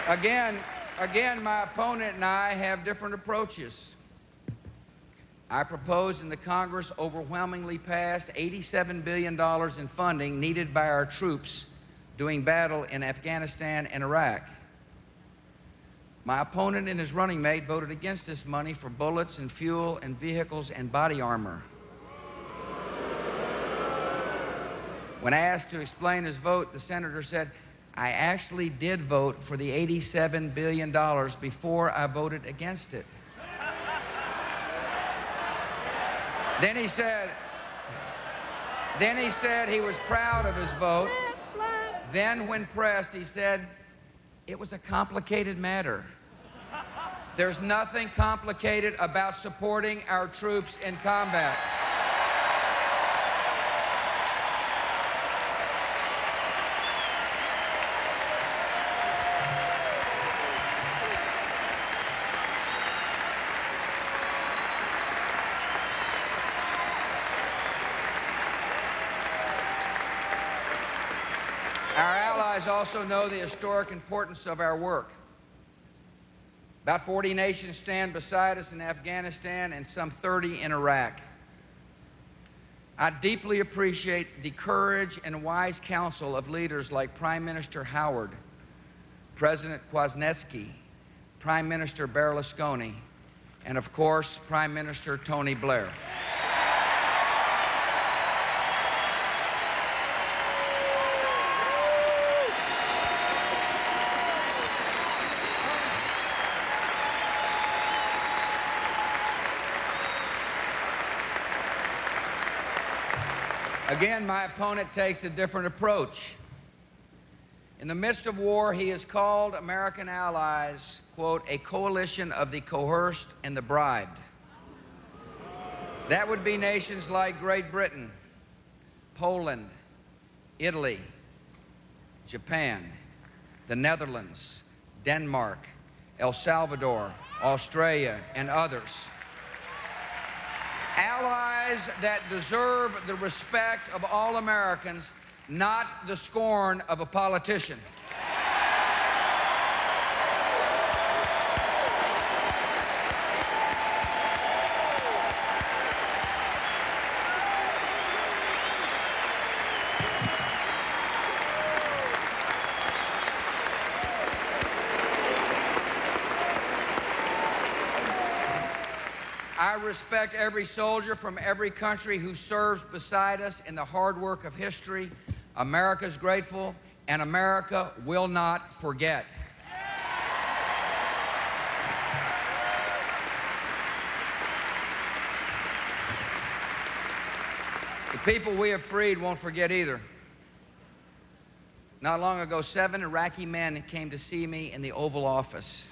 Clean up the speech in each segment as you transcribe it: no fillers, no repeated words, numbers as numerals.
Again, my opponent and I have different approaches. I propose, and the Congress overwhelmingly passed, $87 billion in funding needed by our troops doing battle in Afghanistan and Iraq. My opponent and his running mate voted against this money for bullets and fuel and vehicles and body armor. When asked to explain his vote, the senator said, "I actually did vote for the $87 billion before I voted against it." Then he said he was proud of his vote. Then, when pressed, he said, "It was a complicated matter." There's nothing complicated about supporting our troops in combat. Our allies also know the historic importance of our work. About 40 nations stand beside us in Afghanistan and some 30 in Iraq. I deeply appreciate the courage and wise counsel of leaders like Prime Minister Howard, President Kwasniewski, Prime Minister Berlusconi, and of course, Prime Minister Tony Blair. Again, my opponent takes a different approach. In the midst of war, he has called American allies, quote, "a coalition of the coerced and the bribed." That would be nations like Great Britain, Poland, Italy, Japan, the Netherlands, Denmark, El Salvador, Australia, and others. Allies that deserve the respect of all Americans, not the scorn of a politician. I respect every soldier from every country who serves beside us in the hard work of history. America's grateful, and America will not forget. The people we have freed won't forget either. Not long ago, 7 Iraqi men came to see me in the Oval Office.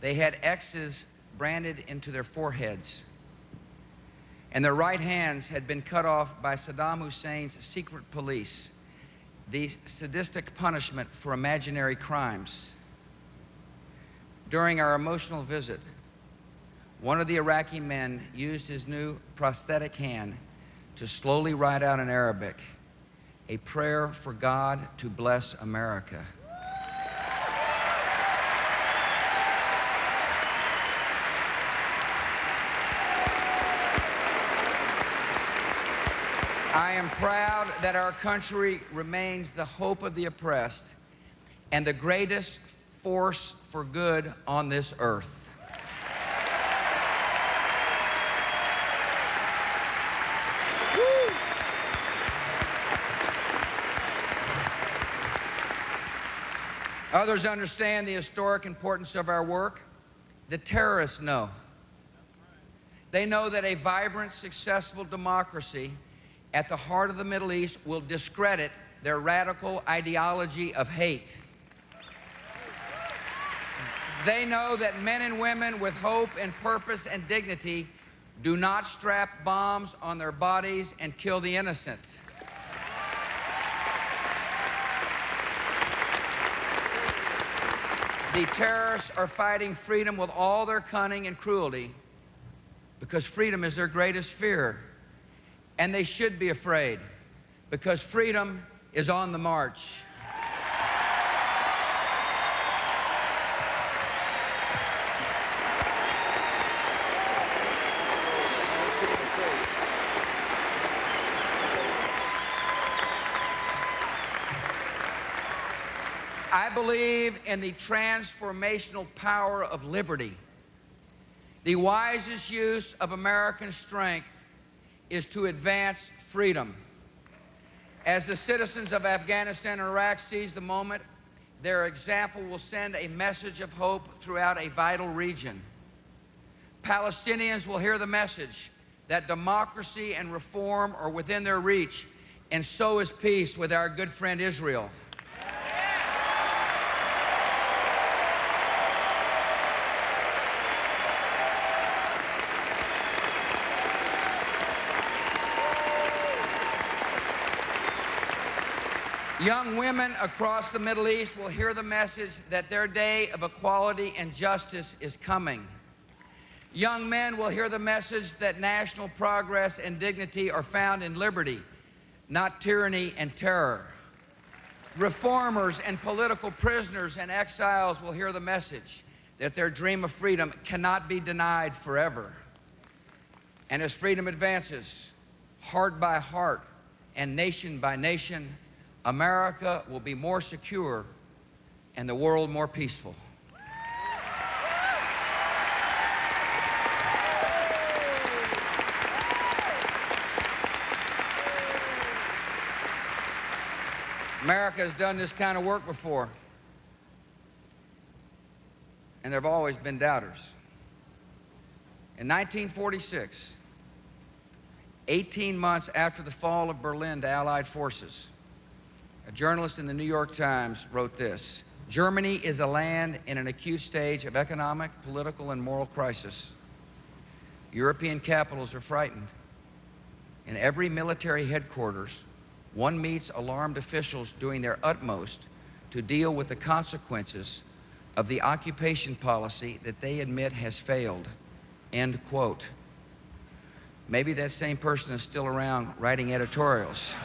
They had X's branded into their foreheads, and their right hands had been cut off by Saddam Hussein's secret police, the sadistic punishment for imaginary crimes. During our emotional visit, one of the Iraqi men used his new prosthetic hand to slowly write out in Arabic a prayer for God to bless America. I am proud that our country remains the hope of the oppressed and the greatest force for good on this earth. Others understand the historic importance of our work. The terrorists know. They know that a vibrant, successful democracy at the heart of the Middle East will discredit their radical ideology of hate. They know that men and women with hope and purpose and dignity do not strap bombs on their bodies and kill the innocent. The terrorists are fighting freedom with all their cunning and cruelty because freedom is their greatest fear. And they should be afraid, because freedom is on the march. I believe in the transformational power of liberty. The wisest use of American strength is to advance freedom. As the citizens of Afghanistan and Iraq seize the moment, their example will send a message of hope throughout a vital region. Palestinians will hear the message that democracy and reform are within their reach, and so is peace with our good friend Israel. Young women across the Middle East will hear the message that their day of equality and justice is coming. Young men will hear the message that national progress and dignity are found in liberty, not tyranny and terror. Reformers and political prisoners and exiles will hear the message that their dream of freedom cannot be denied forever. And as freedom advances, heart by heart and nation by nation, America will be more secure and the world more peaceful. America has done this kind of work before, and there have always been doubters. In 1946, 18 months after the fall of Berlin to Allied forces, a journalist in the New York Times wrote this: "Germany is a land in an acute stage of economic, political, and moral crisis. European capitals are frightened. In every military headquarters, one meets alarmed officials doing their utmost to deal with the consequences of the occupation policy that they admit has failed." End quote. Maybe that same person is still around writing editorials.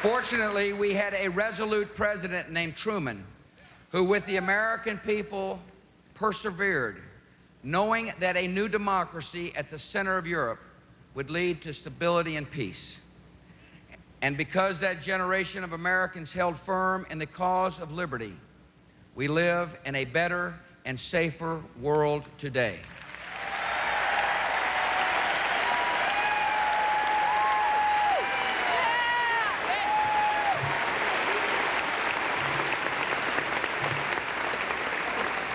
Fortunately, we had a resolute president named Truman, who with the American people persevered, knowing that a new democracy at the center of Europe would lead to stability and peace. And because that generation of Americans held firm in the cause of liberty, we live in a better and safer world today.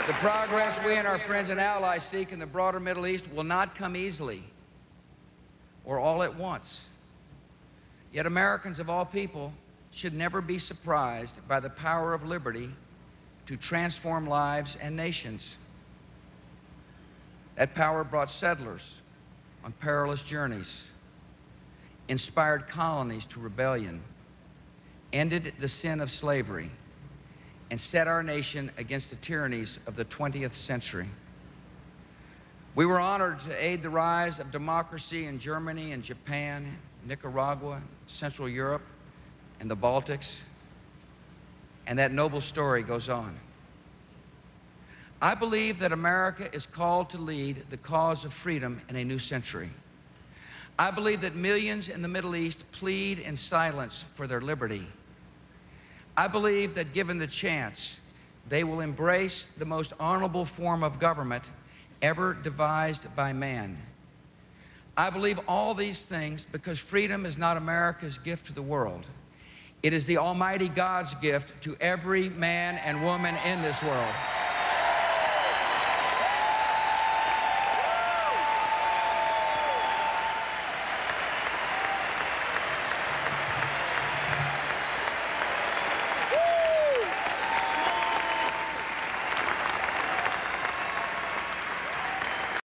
The progress we and our friends and allies seek in the broader Middle East will not come easily or all at once. Yet Americans of all people should never be surprised by the power of liberty to transform lives and nations. That power brought settlers on perilous journeys, inspired colonies to rebellion, ended the sin of slavery, and set our nation against the tyrannies of the 20th century. We were honored to aid the rise of democracy in Germany and Japan, Nicaragua, Central Europe, and the Baltics, and that noble story goes on. I believe that America is called to lead the cause of freedom in a new century. I believe that millions in the Middle East plead in silence for their liberty. I believe that given the chance, they will embrace the most honorable form of government ever devised by man. I believe all these things because freedom is not America's gift to the world. It is the Almighty God's gift to every man and woman in this world.